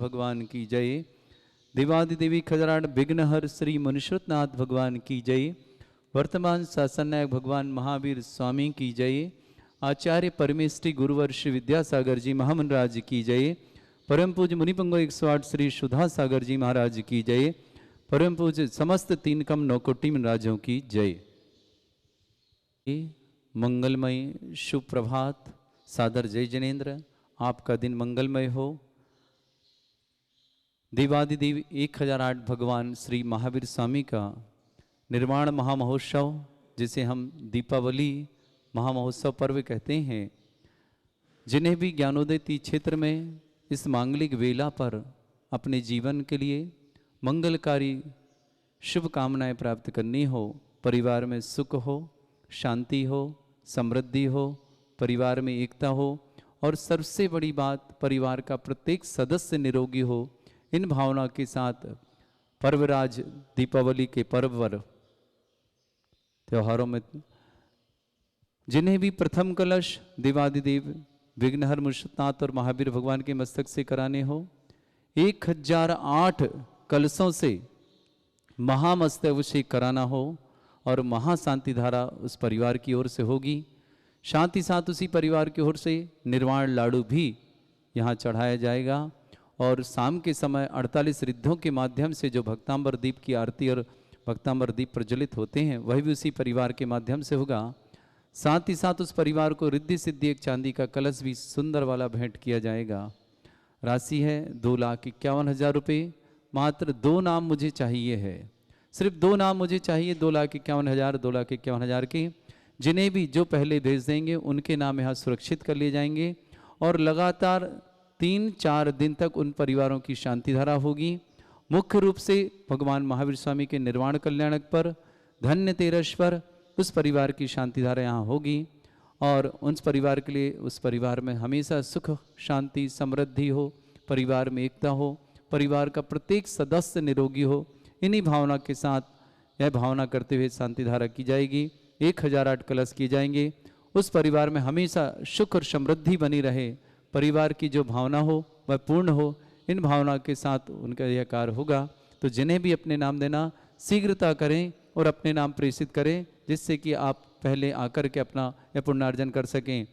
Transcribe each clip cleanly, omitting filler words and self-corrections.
भगवान की जय। देवादिदेवी खजराट विघ्नहर श्री मनुष्योतनाथ भगवान की जय। वर्तमान शासन नायक भगवान महावीर स्वामी की जय। आचार्य परमेष्ठी गुरुवर श्री विद्यासागर जी महामंडराज की जय। परम पूज्य मुनिपंगो 108 श्री सुधा सागर जी महाराज की जय। परम पूज्य समस्त तीन कम नौकोटी राजों की जय। मंगलमय शुभ प्रभात। सादर जय जनेन्द्र। आपका दिन मंगलमय हो। देवादिदेव 1008 भगवान श्री महावीर स्वामी का निर्वाण महामहोत्सव, जिसे हम दीपावली महामहोत्सव पर्व कहते हैं, जिन्हें भी ज्ञानोदय क्षेत्र में इस मांगलिक वेला पर अपने जीवन के लिए मंगलकारी शुभ कामनाएं प्राप्त करनी हो, परिवार में सुख हो, शांति हो, समृद्धि हो, परिवार में एकता हो और सबसे बड़ी बात परिवार का प्रत्येक सदस्य निरोगी हो, इन भावना के साथ पर्वराज दीपावली के पर्व पर त्योहारों में जिन्हें भी प्रथम कलश देवादिदेव विघ्नहर मुनिष्योतनाथ और महावीर भगवान के मस्तक से कराने हो, 1008 कलशों से महामस्तक अभिषेक कराना हो और महाशांति धारा उस परिवार की ओर से होगी। शांति साथ उसी परिवार की ओर से निर्वाण लाडू भी यहाँ चढ़ाया जाएगा और शाम के समय 48 रिद्धों के माध्यम से जो भक्तांबर दीप की आरती और भक्तांबर दीप प्रज्वलित होते हैं, वह भी उसी परिवार के माध्यम से होगा। साथ ही साथ उस परिवार को रिद्धि सिद्धि एक चांदी का कलश भी सुंदर वाला भेंट किया जाएगा। राशि है 2,51,000 रुपये। मात्र 2 नाम मुझे चाहिए है, सिर्फ 2 नाम मुझे चाहिए। 2,51,000, 2,51,000 के, जिन्हें भी जो पहले भेज देंगे उनके नाम यहाँ सुरक्षित कर लिए जाएंगे और लगातार 3-4 दिन तक उन परिवारों की शांति धारा होगी। मुख्य रूप से भगवान महावीर स्वामी के निर्वाण कल्याणक पर धन्य तेरश्वर उस परिवार की शांति धारा यहाँ होगी और उस परिवार के लिए, उस परिवार में हमेशा सुख शांति समृद्धि हो, परिवार में एकता हो, परिवार का प्रत्येक सदस्य निरोगी हो। इन्हीं भावना के साथ यह भावना करते हुए शांति धारा की जाएगी। 1008 कलश किए जाएंगे। उस परिवार में हमेशा सुख और समृद्धि बनी रहे, परिवार की जो भावना हो वह पूर्ण हो, इन भावना के साथ उनका यह कार्य होगा। तो जिन्हें भी अपने नाम देना शीघ्रता करें और अपने नाम प्रेषित करें, जिससे कि आप पहले आकर के अपना यह पुण्यार्जन कर सकें।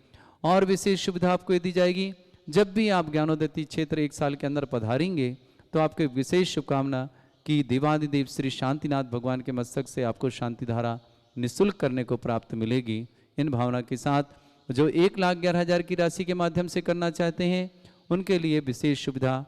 और विशेष सुविधा आपको ये दी जाएगी, जब भी आप ज्ञानोदय क्षेत्र 1 साल के अंदर पधारेंगे तो आपके विशेष शुभकामना कि देवादिदेव श्री शांतिनाथ भगवान के मस्तक से आपको शांति धारा निःशुल्क करने को प्राप्त मिलेगी। इन भावना के साथ जो 1,11,000 की राशि के माध्यम से करना चाहते हैं, उनके लिए विशेष सुविधा,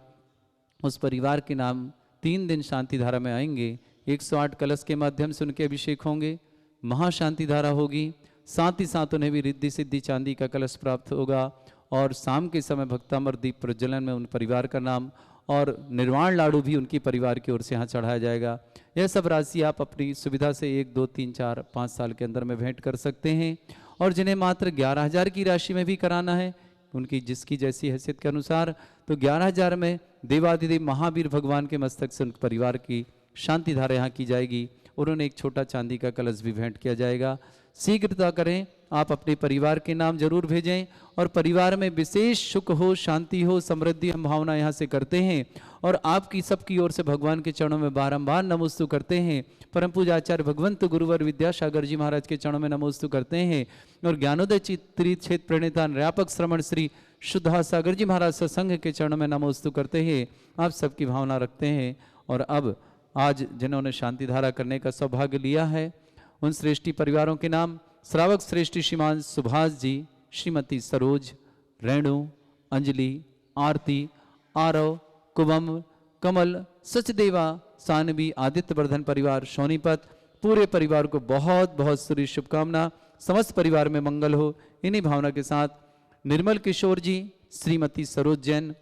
उस परिवार के नाम 3 दिन शांति धारा में आएंगे। 108 कलश के माध्यम से उनके अभिषेक होंगे, महाशांति धारा होगी। साथ ही साथ उन्हें भी रिद्धि सिद्धि चांदी का कलश प्राप्त होगा और शाम के समय भक्तांबर दीप प्रज्वलन में उन परिवार का नाम और निर्वाण लाडू भी उनकी परिवार की ओर से यहाँ चढ़ाया जाएगा। यह सब राशि आप अपनी सुविधा से 1, 2, 3, 4, 5 साल के अंदर में भेंट कर सकते हैं। और जिन्हें मात्र 11,000 की राशि में भी कराना है, उनकी जिसकी जैसी हैसियत के अनुसार, तो 11,000 में देवादिदेव महावीर भगवान के मस्तक से उन परिवार की शांति धारा यहाँ की जाएगी। उन्होंने एक छोटा चांदी का कलश भी भेंट किया जाएगा। शीघ्रता करें, आप अपने परिवार के नाम जरूर भेजें और परिवार में विशेष सुख हो, शांति हो, समृद्धि हम भावना यहाँ से करते हैं और आपकी सबकी ओर से भगवान के चरणों में बारंबार नमोस्तु करते हैं। परम पूज्य आचार्य भगवंत गुरुवर विद्यासागर जी महाराज के चरणों में नमोस्तु करते हैं और ज्ञानोदय क्षेत्र प्रणेता व्यापक श्रमण श्री शुद्धा सागर जी महाराज सत्संग के चरणों में नमोस्तु करते हैं। आप सबकी भावना रखते हैं। और अब आज जिन्होंने शांति धारा करने का सौभाग्य लिया है, उन श्रेष्ठी परिवारों के नाम श्रावक श्रेष्ठी श्रीमान सुभाष जी, श्रीमती सरोज, रेणु, अंजलि, आरती, आरव, कुबम, कमल, सचदेवा, सानवी, आदित्य वर्धन परिवार, सोनीपत, पूरे परिवार को बहुत बहुत सूर्य शुभकामना। समस्त परिवार में मंगल हो। इन्हीं भावना के साथ निर्मल किशोर जी, श्रीमती सरोज जैन,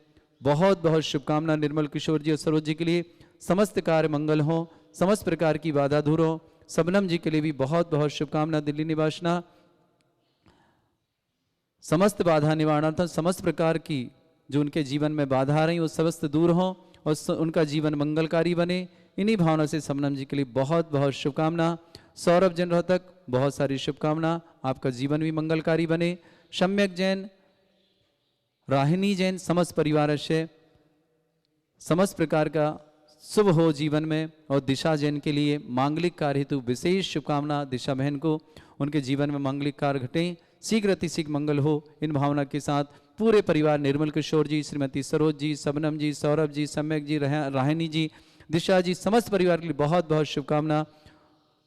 बहुत बहुत शुभकामना निर्मल किशोर जी और सरोज जी के लिए। समस्त कार्य मंगल हो, समस्त प्रकार की बाधा दूर हो। सबनम जी के लिए भी बहुत बहुत शुभकामना। दिल्ली निवासना, समस्त बाधा निवारणार्थम, समस्त प्रकार की जो उनके जीवन में बाधा आ रही वो समस्त दूर हो और उनका जीवन मंगलकारी बने। इन्हीं भावना से सबनम जी के लिए बहुत बहुत शुभकामना। सौरभ जैन रोहतक, बहुत सारी शुभकामना, आपका जीवन भी मंगलकारी बने। सम्यक जैन, राहिनी जैन, समस्त परिवार से समस्त प्रकार का शुभ हो जीवन में। और दिशा जैन के लिए मांगलिक कार्य हेतु विशेष शुभकामना। दिशा बहन को उनके जीवन में मांगलिक कार्य घटे, शीघ्र अतिशीघ्र मंगल हो, इन भावना के साथ पूरे परिवार निर्मल किशोर जी, श्रीमती सरोज जी, सबनम जी, सौरभ जी, सम्यक जी, राहिनी जी, दिशा जी, समस्त परिवार के लिए बहुत बहुत शुभकामना।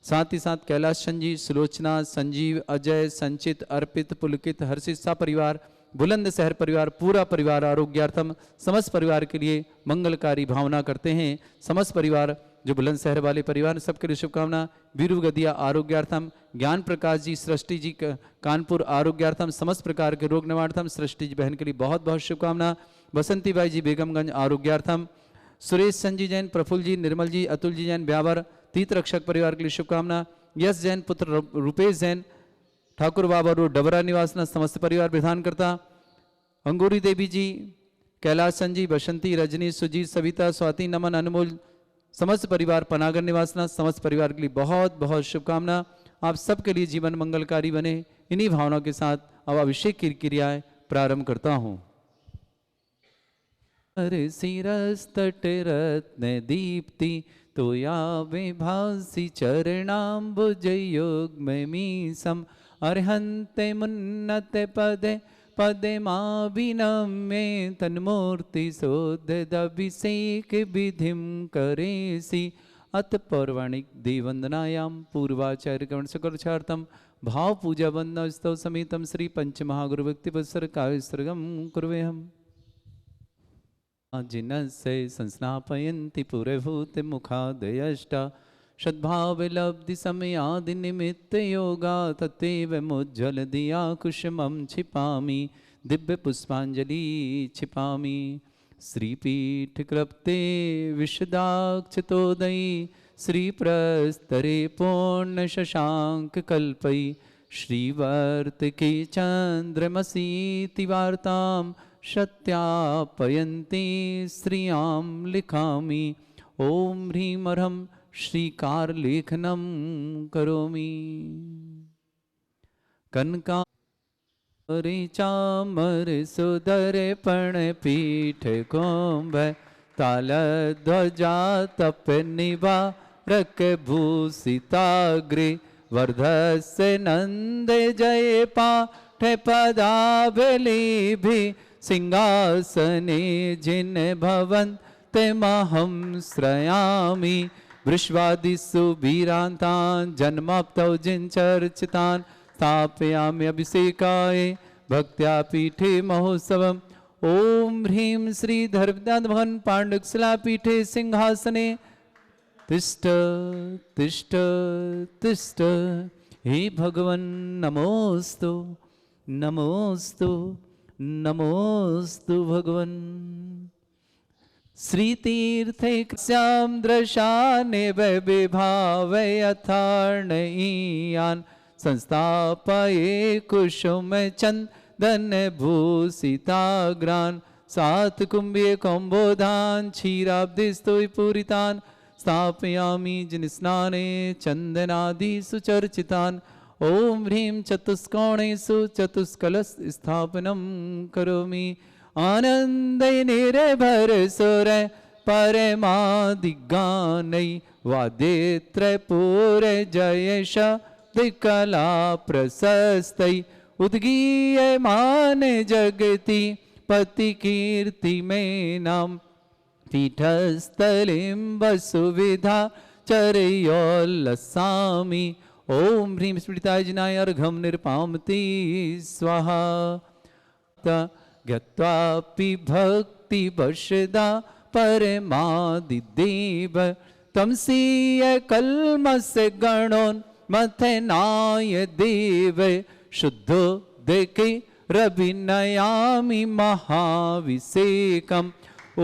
साथ ही साथ कैलाश चंद जी, सुलोचना, संजीव, अजय, संचित, अर्पित, पुलकित, हर्षित सा परिवार, बुलंदशहर परिवार, पूरा परिवार आरोग्यार्थम समस्त परिवार के लिए मंगलकारी भावना करते हैं। समस्त परिवार जो बुलंदशहर वाले परिवार सबके लिए शुभकामना। वीरू गदिया आरोग्यार्थम, ज्ञान प्रकाश जी, सृष्टि जी कानपुर आरोग्यार्थम, समस्त प्रकार के रोग निवारणार्थम सृष्टि जी बहन के लिए बहुत बहुत शुभकामना। बसंती बाई जी बेगमगंज आरोग्यार्थम, सुरेश संजी जैन, प्रफुल्ल जी, निर्मल जी, अतुल जी जैन ब्यावर तीर्थ रक्षक परिवार के लिए शुभकामना। यश जैन पुत्र रुपेश जैन ठाकुर बाबा रोड डबरा निवासना समस्त परिवार विधानकर्ता। अंगूरी देवी जी, कैलाश संजी, बसंती, रजनी, सुजीत, सविता, स्वाति, नमन, अनमोल समस्त परिवार पनागर निवासना समस्त परिवार के लिए बहुत बहुत शुभकामना। आप सबके लिए जीवन मंगलकारी बने। इन्हीं भावनाओं के साथ अब अभिषेक की क्रियाएं प्रारंभ करता हूं। सिरस तट रत्न दीप्ति तो या विभासी चरणाम्बुज योग में मीसम अर्हन्ते मुन्नते पदे पदे मां विनम्ये तन्मूर्ति सोदभिषेक विधिम करेसि। अत पौर्वाणिक देववंदनायां पूर्वाचार्य गण सकर्षार्थम भाव पूजा वंदना स्तव समेतम श्री पंच महागुरु भक्ति पुस्तक काव्यसर्गम कुर्वे हम। जिनस्य संस्नापयन्ति पुरभूत मुखादयष्टा सद्भाव लब्धि समयादि निमित्त योगा तत्व मुज्ज्वल दिया कुसुमं छिपामि दिव्य पुष्पांजलि छिपामि। श्रीपीठ क्लप्ते विशदाक्षतोदयी श्रीप्रस्तरे पूर्ण शशांक कल्पई श्रीवर्तके चंद्रमसीति वार्तां सत्यापयन्ति श्रियां लिखामि। ओम ह्रीं अर्हं श्रीकार लेखनम करोमि। कनका चामर सुदर पण पीठ कुंभ ताल ध्वजा तप निवारक भूषिताग्रे वर्धस्य नंद जय पाठ पदावली सिंहासने जिन भवन्त महं श्रयामि। वृष्वादिषु वीरान्तान् जन्माप्तौ जिनचर्चितान् स्थापयामि अभिषेकाय भक्त्या पीठे महोत्सवम्। ओम ह्रीं श्री धर्मदान पाण्डुकशिला पीठे सिंहासने तिष्ठ तिष्ठ तिष्ठ। हे भगवन् नमोस्तु नमोस्तु नमोस्तु भगवन्। श्रीतीर्थे श्याम दृशाने विभावयथार्णयीयान् संस्थापये कुसुम चंदन भूषिताग्रान् सात कुंभे कौम्बोधान् क्षीराब्धिस्तोय पूरितान् स्थापयामि जिन स्नाने चंदनादि सुचर्चितान्। ओम ह्रीं चतुष्कोणेषु चतुष्कलश स्थापनं करोमि। आनंदय निर्भर सुर परमादिगानै वाद्यत्रयपूर जय शब्दकला प्रशस्तै उद्गीयमान जगति पति कीर्ति में नाम पीठस्थलिं वसुविधा चरयोल्लसामि। ओम ह्रीं स्मृताय जिनाय अर्घं निर्पामति स्वाहा। गत्वापि भक्ति वशदा परमादिदेव तमसीय कल्मस गणोन्मथनाय देव शुद्धो देके रविनयामि महाभिषेकम्। ओ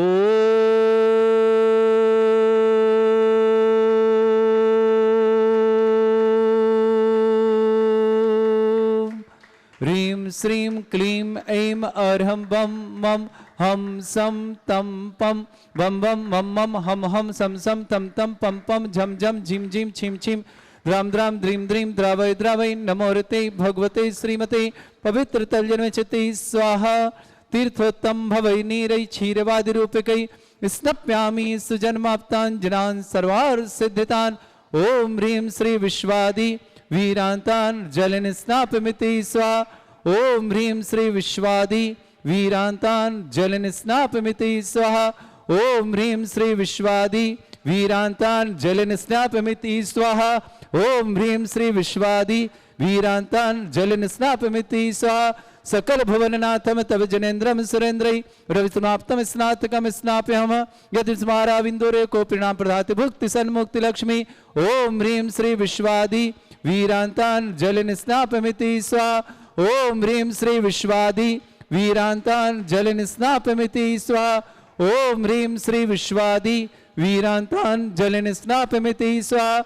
ह्रीं श्रीं क्लीं ऐं अर्हं बम मम हम सम तम पम बम बम मम मम हम हम सम सम तम तम पम पम झम झम झिम झिम छिम छिम द्राम द्राम द्रीम द्रीम द्रावय द्रावय नमोरते भगवते श्रीमते पवित्र तलजन्म चिते स्वाहा। तीर्थोत्तम भवै नीरै क्षीरवादि रूपकै स्नप्यामि सुजन्माप्तान् सर्वार्थ सिद्धितान्। ओम ह्रीं श्री विश्वादि वीरांतान् जलन स्नापमिति स्वाहा। ओम ह्रीं श्री विश्वादि वीरांतान् जलन स्नापमिति स्वाहा। ओम ह्रीं श्री विश्वादि वीरांतान् जलन स्नापमिति स्वाहा। ओम ह्रीं श्री विश्वादि वीरांतान् जलन स्नापमिति स्वाहा। सकल भुवननाथम तव जनेन्द्रम सुरेन्द्रै रविसमाप्तम स्नातकम स्नाप्यहम यदि स्मारा बिंदुरे को प्रणाम प्रदाति भुक्ति सन्मुक्ति लक्ष्मी। ओम ह्रीं श्री विश्वादि वीरांतान् जलन स्नापमिति स्वाहा। ओम ह्रीं श्री विश्वादि वीरांतान् जलन स्नापमिति स्वाहा। ओम ह्रीं श्री विश्वादि वीरांतान् जलन स्नापमिति स्वाहा।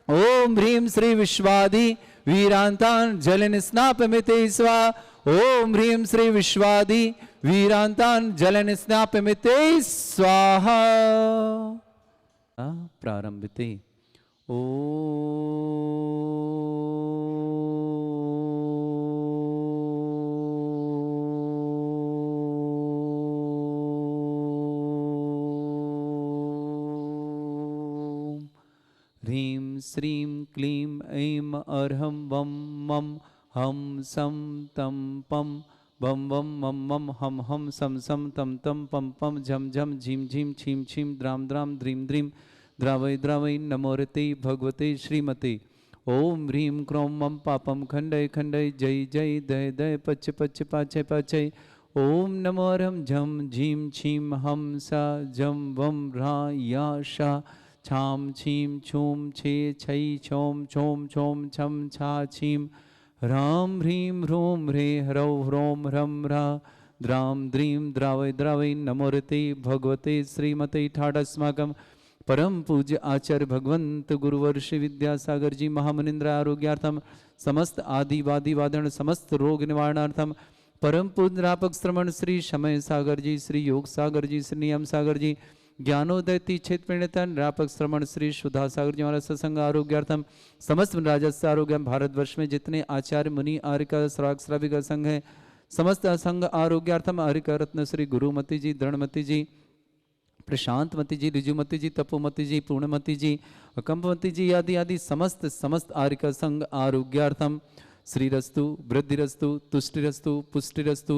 ओम ह्रीं श्री विश्वादि वीरांतान् जलन स्नापमिति स्वाहा। ओम ह्रीं श्री विश्वादि वीरांतान् जलन स्नापमिति स्वाहा। प्रारंभते ह्रीं श्रीं क्लीं ऐं अर्हं वं मं हम सम तम पम बम वम मम मम हम सम सम तम तम पम पम झम झम झीम झीम छीम छीम द्राम द्राम द्रीम द्रीम द्रावय द्रावय नमोरते भगवते श्रीमते। ओम ह्रीं क्रों मम पापम खंडय खंडय जय जय दय दय पच पच पाचय पाचय। ओम नमो अर्हं झम झीम छीम हम सा झम वम रा या शा छाम छीम छूम छे छै छोम छोम छोम छम छा छीम राम ह्रीं ह्रूं ह्रे ह्रौ ह्रों ह्रम ह्रा द्राम द्रीम द्रावय द्रावय नमोरते भगवते श्रीमते। ठाडस्माकं परम पूज्य आचार्य भगवंत गुरुवर्षि विद्यासागर जी महामुनिंद्र आरोग्यार्थम समस्त आदिवादी वादन समस्त रोग निवारणार्थम परम पूज्य रापक श्रमण श्री शमय सागर जी श्री योग सागर जी श्री नियम सागर जी ज्ञानोदय तीक्षेत्र प्रणेतन रापक श्रमण श्री सुधा सागर जी महाराज सत्संग आरोग्यार्थम समस्त राजस्व आरोग्य भारतवर्ष में जितने आचार्य मुनि आर्यका श्रावक श्राविका संघ है समस्त संघ आरोग्यार्थम आर्यका रत्न श्री गुरुमती जी दृढ़मती जी प्रशांतमती जी ऋजुमती जी तपोमती जी पूर्णमती जी कंपमती जी आदि आदि समस्त समस्त आर्यका संघ आरोग्यार्थम श्रीरस्तु वृद्धिरस्तु तुष्टिरस्तु पुष्टिरस्तु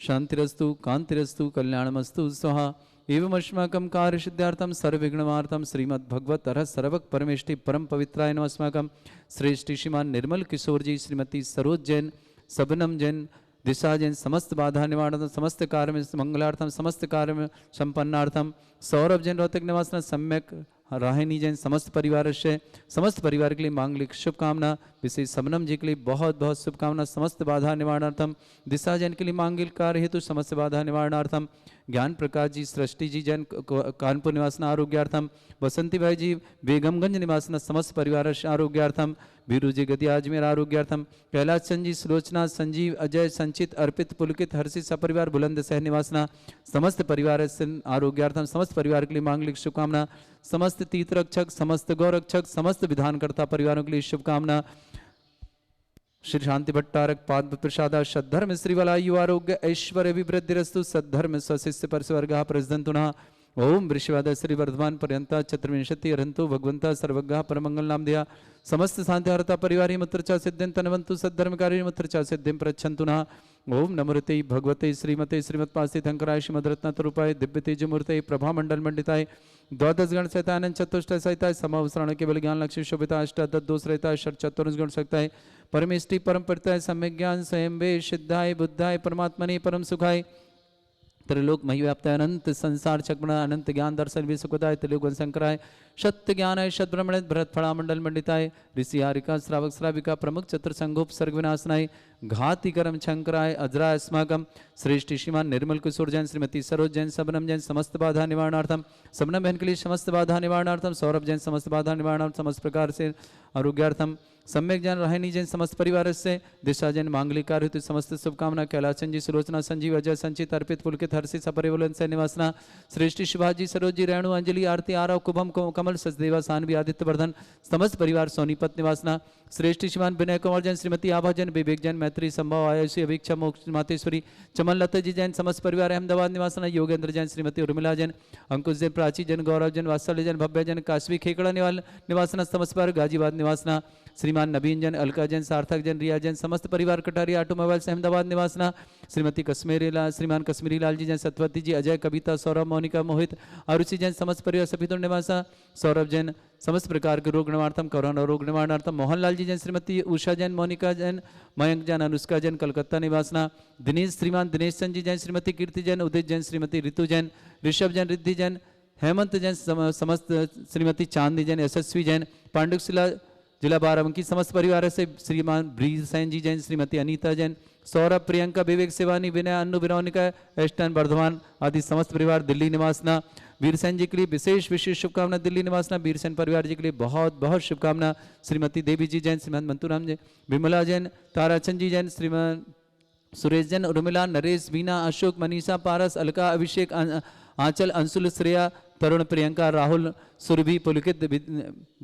शांतिरस्तु कांतिरस्तु कल्याणमस्तु स्वाहा। एवं अस्माकं कार्य सिद्धार्थम सर्वविघ्नवार्थम श्रीमद्भगवत अरह सर्वक परमेष्टि परम पवित्राय नमः। अस्माकं श्रेष्ठी श्रीमान निर्मल किशोर जी श्रीमती सरोज जैन सबनम जैन दिशा जैन समस्त बाधा निवारणार्थम समस्त कार्य में मंगलार्थम समस्त कार्य में संपन्नार्थम सौरभ जैन रोहतक निवास सम्यक राहिनी जैन समस्त परिवार से समस्त परिवार के लिए मांगलिक शुभकामना विशेष सबनम जी के लिए बहुत बहुत शुभकामना समस्त बाधा निवारणार्थम दिशा जैन के लिए मांगलिक कार्य हेतु समस्त बाधा निवारणार्थम ज्ञान प्रकाश जी सृष्टि जी जैन कानपुर निवासना आरोग्यार्थम बसंती भाई जी बेगमगंज निवासना समस्त परिवार आरोग्यार्थम बीरू जी गति अजमेर आरोग्यार्थम कैलाश चंद जी सुलोचना संजीव अजय संचित अर्पित पुलकित हर्षित सपरिवार बुलंद सह निवासना समस्त परिवार आरोग्यार्थम समस्त परिवार के लिए मांगलिक शुभकामना समस्त तीर्थ रक्षक समस्त गौरक्षक समस्त विधानकर्ता परिवारों के लिए शुभकामना। श्री शांति भट्टारक पाद प्रसादा सद्धर्म श्रीवलायु आरोग्य ऐश्वर्य अभिवृद्धिरस्तु सद्धर्म स्वशिष्य परस्वर्ग प्रजदंतुना। ओम वृषवाद श्री वर्धमान पर्यंता चतुर्विंशति अरंतो भगवंता सर्वज्ञ परमंगल नाम दिया समस्त शांतिहरता परिवारी मुत्रचा सिद्धिं तनवंतु सद्धर्मकारी मुत्रचा सिद्धिं प्रच्छन्तु नः। ओम नमोते भगवते श्रीमते श्रीमत्पास्थितंकराय श्रीमद्रत्नतरूपाय दिव्य तेजमूर्ते प्रभामंडल मंडिताय द्वादश गण सहितानंद चतुष्ट सहिताय समावसरण केवल ज्ञान लक्ष्मी शोभिता अष्टादश दोष रहता षट चतुर्ष गुण सकता परमेष्टि परम परिताय सम्यक ज्ञान स्वयं वे सिद्धाय बुद्धाय परमात्मने परम सुखाय त्रिलोक महिव्याप्त अनंत संसार चक्र अनंत ज्ञान दर्शन भी सुखदाय त्रिलोक शंकराय सत्य ज्ञानाय सद्ब्रह्मण भरत फलामंडल मंडिताय ऋषि हारिका श्रावक श्राविका प्रमुख चतुर संगोप सर्ग विनाशनाय घाति कर्म शंकराय अजराय अस्माकम श्रेष्ठ श्रीमान निर्मल किशोर जैन श्रीमती सरोज जैन सबनम जैन समस्त बाधा निवारणार्थम सबनम बहन के लिए समस्त बाधा निवारणार्थम सौरभ जैन समस्त बाधा निवारणार्थम समस्त प्रकार से आरोग्यार्थम सम्यक जैन राहिनी जैन समस्त परिवार से दिशा जैन मांगलिक कार्य हेतु समस्त शुभकामना कैलाश जी सुलोचना संजीव अजय संचित अर्पित पुलकित हर्षित सपरिवलन से निवासना श्रेष्ठी शिवाजी सरोजी रेणु अंजलि आरती आरव कुभम कमल सचदेवा सानवी आदित्य वर्धन समस्त परिवार सोनीपत निवासना श्रेष्ठी शिवान विनय कुमार जैन श्रीमती आभा जैन विवेक जैन गायत्री संभव आयुषी अभिक्षा मोक्ष मातेश्वरी चमन लता जी जैन समस्त परिवार अहमदाबाद निवासना योगेंद्र जैन श्रीमती उर्मिला जैन अंकुश जैन प्राची जैन गौरव जैन वात्सल्य जैन भव्य जैन काशवी खेकड़ा निवासना समस्त परिवार गाजीबाद निवासना श्रीमान नवीन जैन अलका जैन सार्थक जैन रिया जैन समस्त परिवार कटारी ऑटोमोबाइल्स अहमदाबाद निवासना श्रीमती कश्मीरी लाल श्रीमान कश्मीरी लाल जी जैन सतवती जी अजय कविता सौरभ मोनिका मोहित आरुषि जैन समस्त परिवार सभी निवासा सौरभ जैन समस्त प्रकार के रोग निवारणार्थम कोरोना रोग निवारणार्थम मोहनलाल जी जैन श्रीमती उषा जैन मोनिका जैन मयंक जैन अनुष्का जैन कलकत्ता निवासना दिनेश श्रीमान दिनेश चंद जी जैन श्रीमती कीर्ति जैन उदित जैन श्रीमती ऋतु जैन ऋषभ जैन रिद्धि जैन हेमंत जैन समस्त श्रीमती चांदनी जैन यशस्वी जैन पांडुशिला जिला बाराबंकी समस्त परिवार से श्रीमान ब्रीज सैन जी जैन श्रीमती अनीता जैन सौरभ प्रियंका विवेक शिवानी विनय अन्नू विनोनिका एस्टन वर्धमान आदि समस्त परिवार दिल्ली निवासना वीरसेन जी के लिए विशेष विशेष शुभकामना दिल्ली निवासना वीरसेन परिवार जी के लिए बहुत बहुत शुभकामना श्रीमती देवी जी जैन श्रीमान मंतूराम जैन विमला जैन ताराचंद जी जैन श्रीमान सुरेश जैन उर्मिला नरेश बीना अशोक मनीषा पारस अलका अभिषेक आंचल अंशुल श्रेया तरुण प्रियंका राहुल सुरभि पुलकित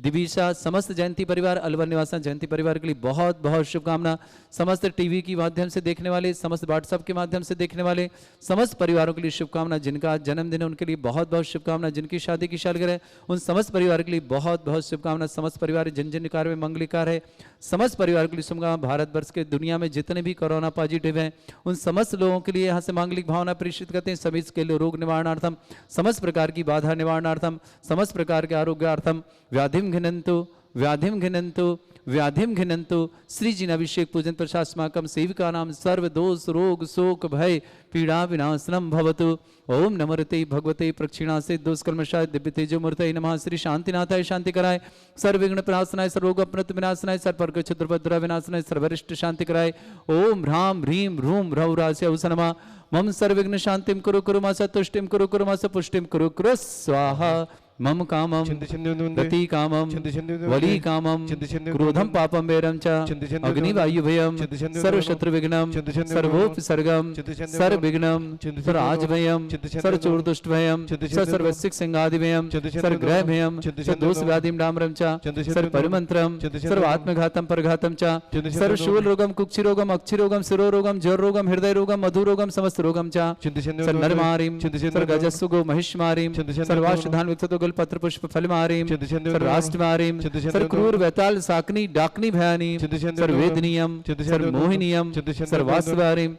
दिविशा समस्त जयंती परिवार अलवर निवासा जयंती परिवार के लिए बहुत बहुत शुभकामना समस्त टीवी के माध्यम से देखने वाले समस्त व्हाट्सएप के माध्यम से देखने वाले समस्त परिवारों के लिए शुभकामना जिनका जन्मदिन है उनके लिए बहुत बहुत शुभकामना जिनकी शादी की सालगिरह उन समस्त परिवार के लिए बहुत बहुत शुभकामना समस्त परिवार जिन जिन कार्य में मंगलिकार है समस्त परिवार के लिए शुभकामना भारतवर्ष के दुनिया में जितने भी कोरोना पॉजिटिव हैं उन समस्त लोगों के लिए यहाँ से मांगलिक भावना प्रेषित करते हैं सभी के लिए रोग निवारणार्थम समस्त प्रकार की बाधा निवारणार्थम समस्त प्रकार के आरोग्यार्थम व्याधिम घिनंतु व्याधिम घिनंतु श्री जिन अभिषेक पूजन प्रशास्माकम सेविका नाम सर्व दोष रोग शोक भय पीड़ा विनाशनम भवतु ओम नमरते भगवते प्रक्षिणा से दोषकर्मशाय दिव्य तेजो मूर्तये नमः श्री शांतिनाथाय शांति कराय सर्वविघ्न प्रणाशनाय सर्वरोग अपनत विनाशनाय सर्वपर्ग क्षुद्रपद्र विनाशनाय सर्वरिष्ट शांति कराय ओम ह्राम ह्रीम ह्रूम ह्रौरास्य नमः मम सर्वविघ्न शांतिम कुरु कुरु मा तुष्टिम कुरु मा पुष्टिम कुरु स्वाहा मम कामम गति कामम वली कामम क्रोधम पापम वैरम च अग्निवायु भयम सर्व शत्रु विघ्नम सर्वोपसर्गम सर्व विघ्नम सर्व भयम सर्व चोर दुष्ट भयम सर्वसिक सिंगादि भयम सर्व ग्रह भयम दोष व्याधिम डामरम च सर्व परिमंत्रम सर्व आत्मघातम परघातम च सर्व शूल रोगम कुक्षि रोगम अक्षि रोगम शिरो रोगम जर रोगम हृदय रोगम मधु रोगम समस्त रोगम च सर्व नरमारीम सर्व गजस्सुगो महिष्मारीम सर्वाशधान विक्षतो पत्र पुष्प फल मारीम राष्ट्र मारीम सर क्रूर वैताल साकनी डाकनी भयानी सर वेदनीयम सर मोहिनीयम सर वासवारीम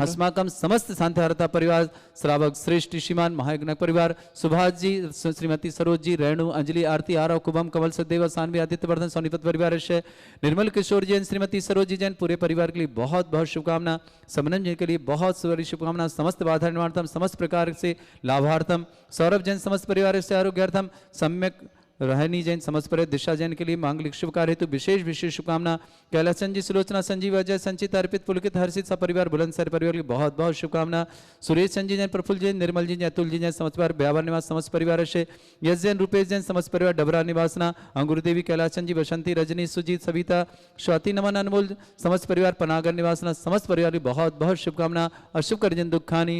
अस्माकम समस्त शांतिहारता परिवार श्रावक श्रेष्ठ श्रीमान महायज्ञ परिवार सुभाष जी श्रीमती सरोज जी रेणु अंजलि आरती आरव कुबम कमल सदेव सानवी आदित्य वर्धन सोनीपत परिवार से निर्मल किशोर जैन श्रीमती सरोज जी जैन पूरे परिवार के लिए बहुत बहुत शुभकामना समनन जी के लिए बहुत सारी शुभकामना समस्त बाधा निवारणार्थम समस्त प्रकार से लाभार्थम सौरभ जैन समस्त परिवार से आरोग्यार्थम सम्यक रहनी जैन समस्त पर दिशा जैन के लिए मांगलिक शुभ कार्य हेतु विशेष विशेष शुभकामना कैलासन जी सुलोचना संजीव अजय संचित अर्पित पुलकित हर्षित सपरिवार बुलंदशहर परिवार की बहुत बहुत शुभकामना सुरेश संजी जैन प्रफुल्ल जैन निर्मल जी जैन अतुल जी जैन समस्त परिवार ब्यावर निवास समस्त परिवार से यश जैन रूपेश जैन समस्त परिवार डबरा निवासना अंगुर देवी कैलासन जी बसंती रजनी सुजीत सविता स्वाति नमन अनमोल समस्त परिवार पनागर निवासना समस्त परिवार की बहुत बहुत शुभकामना अशुभ करजन दुखानी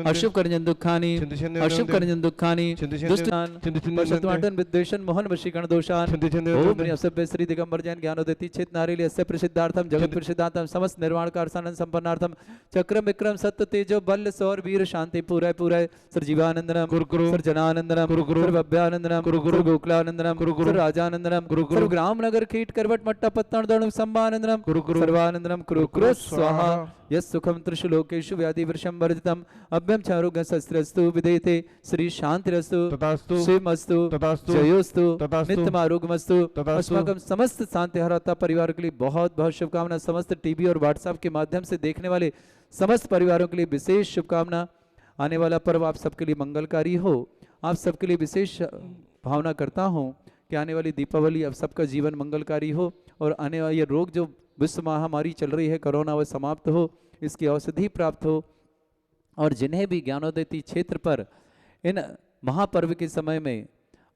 अशुभ करजन दुखानी अशुभ करजन दुखानी दुष्टान विद्वेषण मोहन वशीकरण दोषान ओम असभ्य श्री दिगंबर जैन ज्ञानोदति चित नारिली अस्य प्रसिद्धार्थम जगत प्रसिद्धार्थम समस्त निर्वाण कारसानंद संपन्नार्थम चक्रम विक्रम सत्य तेजो बल सौर वीर शांति पूरा पूरा सर जीवानंदनम सर जनानंदनम सर भव्यानंदनम सर गोकुलानंदनम सर राजानंदनम सर ग्राम नगर कीट करवट मट्टा पत्तन दणु संबानंदनम सर्वानंदनम कुरु स्वाहा यस सुखम त्रिशुलोकेषु व्याधि वृषम वर्जितम अभ्यम चारोग्य शस्त्रस्तु विदेते श्री शांतिरस्तु शिवमस्तु जयोस्तु नित्यमारोग्यमस्तु अस्माकं समस्त शांतिहारता परिवार के लिए बहुत बहुत शुभकामना समस्त टीवी और व्हाट्सएप के माध्यम से देखने वाले समस्त परिवारों के लिए विशेष शुभकामना आने वाला पर्व आप सबके लिए मंगलकारी हो आप सबके लिए विशेष भावना करता हूँ कि आने वाली दीपावली अब सबका जीवन मंगलकारी हो और आने वाली ये रोग जो विश्व महामारी चल रही है कोरोना वह समाप्त हो इसकी औषधि प्राप्त हो और जिन्हें भी ज्ञानोदयती क्षेत्र पर इन महापर्व के समय में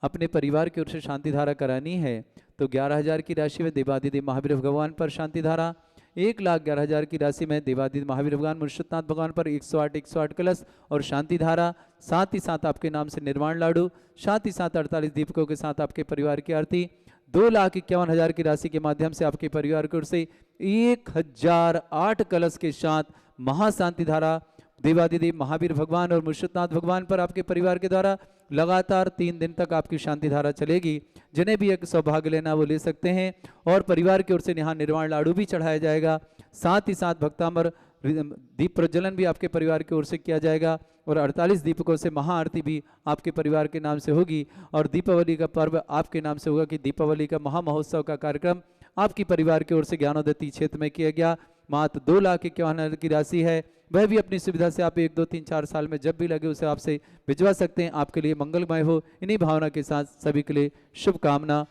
अपने परिवार की ओर से शांति धारा करानी है तो 11,000 की राशि में देवादिदेव महावीर भगवान पर शांति धारा 1,11,000 की राशि में देवादिदेव महावीर भगवान मुर्शिदनाथ भगवान पर 108 कलश और शांति धारा साथ ही साथ आपके नाम से निर्वाण लाडू साथ ही साथ 48 दीपकों के साथ आपके परिवार की आरती 2,51,000 की राशि के माध्यम से आपके परिवार की ओर से 1008 कलश के साथ महाशांति धारा देवादिदेव महावीर भगवान और मुर्शिदनाथ भगवान पर आपके परिवार के द्वारा लगातार 3 दिन तक आपकी शांति धारा चलेगी। जिन्हें भी एक सौभाग्य लेना वो ले सकते हैं। और परिवार की ओर से यहाँ निर्वाण लाडू भी चढ़ाया जाएगा। साथ ही साथ भक्तामर दीप प्रज्वलन भी आपके परिवार की ओर से किया जाएगा और 48 दीपकों से महाआरती भी आपके परिवार के नाम से होगी। और दीपावली का पर्व आपके नाम से होगा कि दीपावली का महामहोत्सव का कार्यक्रम आपकी परिवार की ओर से ज्ञानोदयती क्षेत्र में किया गया। मात्र 2,51,000 की राशि है। वह भी अपनी सुविधा से आप 1, 2, 3, 4 साल में जब भी लगे उसे आपसे भिजवा सकते हैं। आपके लिए मंगलमय हो। इन्हीं भावना के साथ सभी के लिए शुभकामना।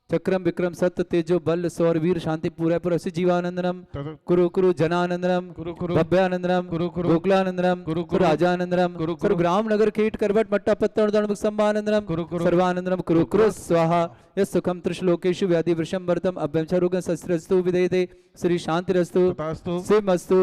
चक्रम विक्रम सत्य तेजो बल सौर वीर शांति पूरा पुरस्य जीवानंदनम कुरु कुरु जनानंदनम भव्यानंदनम गोकुलानंदनम राजानंदनम कुरु ग्राम नगर कीट करवट मट्टा पत्तन दणमुख संभानंदनम सर्वानंदनम कुरु कुरु स्वाहा यस सुखम त्रिशलोकेषु व्याधि वृषम वर्तम अभ्यम चरुगं शस्त्रस्तु विदेते श्री शांतिरस्तु शिवमस्तु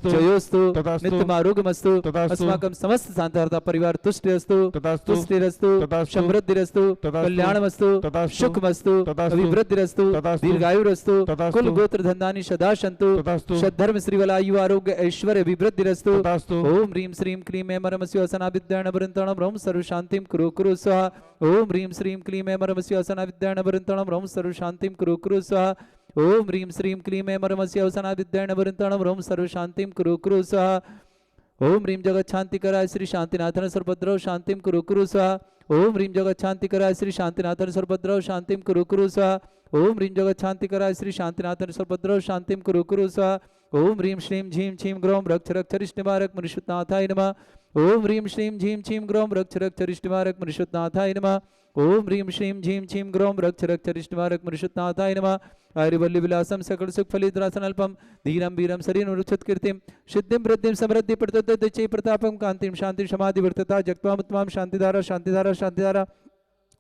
जयोस्तु नित्यमारोग्यमस्तु अस्माकं समस्त शांतार्था परिवार तुष्टिरस्तु तुष्टिरस्तु समृद्धिरस्तु कल्याणमस्तु सुखमस्तु अभिवृद्धिरस्तु दीर्घायुरस्तु कुल गोत्र धन्दानि सदा सन्तु सद्धर्म श्रीवलायु आरोग्य ऐश्वर्य अभिवृद्धिरस्तु ओम ह्रीं श्रीं क्लीं ऐं मरमस्यो असनाविद्याणवृन्तणं ह्रौं सर्वशान्तिं कुरु कुरु स्वाहा ओम ह्रीं श्रीं क्लीं ऐं मरमस्यो असनाविद्याणवृन्तणं ह्रौं सर्वशान्तिं कुरु कुरु स्वाहा ओम ह्रीं श्रीं क्लीं ऐं मरमस्यो असनाविद्याणवृन्तणं ह्रौं सर्वशान्तिं कुरु कुरु स्वाहा ओम ह्रीं जगत शांतिकराय श्री शांतिनाथन सर्वभद्रौ शांतिं कुरु कुरु स्वाहा ओम ह्रीं जगत शांतिकराय श्री शांतिनाथन सर्वभद्रौ शांतिं कुरु कुरु स्वाहा ओम ह्रीं जगत शांतिकराय श्री शांतिनाथन सर्वभद्रौ शांतिं कुरु कुरु स्वाहा ओम ह्रीं श्रीं झीं छीं ग्रौं रक्ष रक्ष रिष्टनिवारक मनुष्यनाथाय नमः ओम ह्रीं श्रीं झीं छीं ग्रौं रक्ष रक्ष रिष्टनिवारक मनुष्यनाथाय नमः ओम ह्रीं श्रीं झीं छीं ग्रौं रक्ष रक्ष रिष्टनिवारक मनुष्यनाथाय नमः आयुर्वल्ली विलासम सकल सुख फलितरासन अल्पम धीरम वीरम शरीरं रुक्षत कीर्तिम सिद्धिं वृद्धिं समृद्धि प्रतद्दचे प्रतापं कांतिं शांति समाधि वर्तता जगत्वामुत्तमां शांतिधारा शांतिधारा शांतिधारा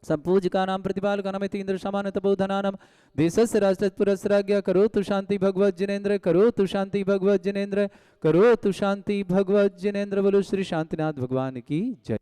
संपूजिकानां प्रतिपालकानां इन्द्र समान तपोधनानां देशस्य राष्ट्रपुरस्राज्ञा करोतु शांति भगवत जिनेन्द्र करोतु शांति भगवत जिनेन्द्र करोतु शांति भगवत जिनेन्द्र बोलो श्री शांतिनाथ भगवान की जय।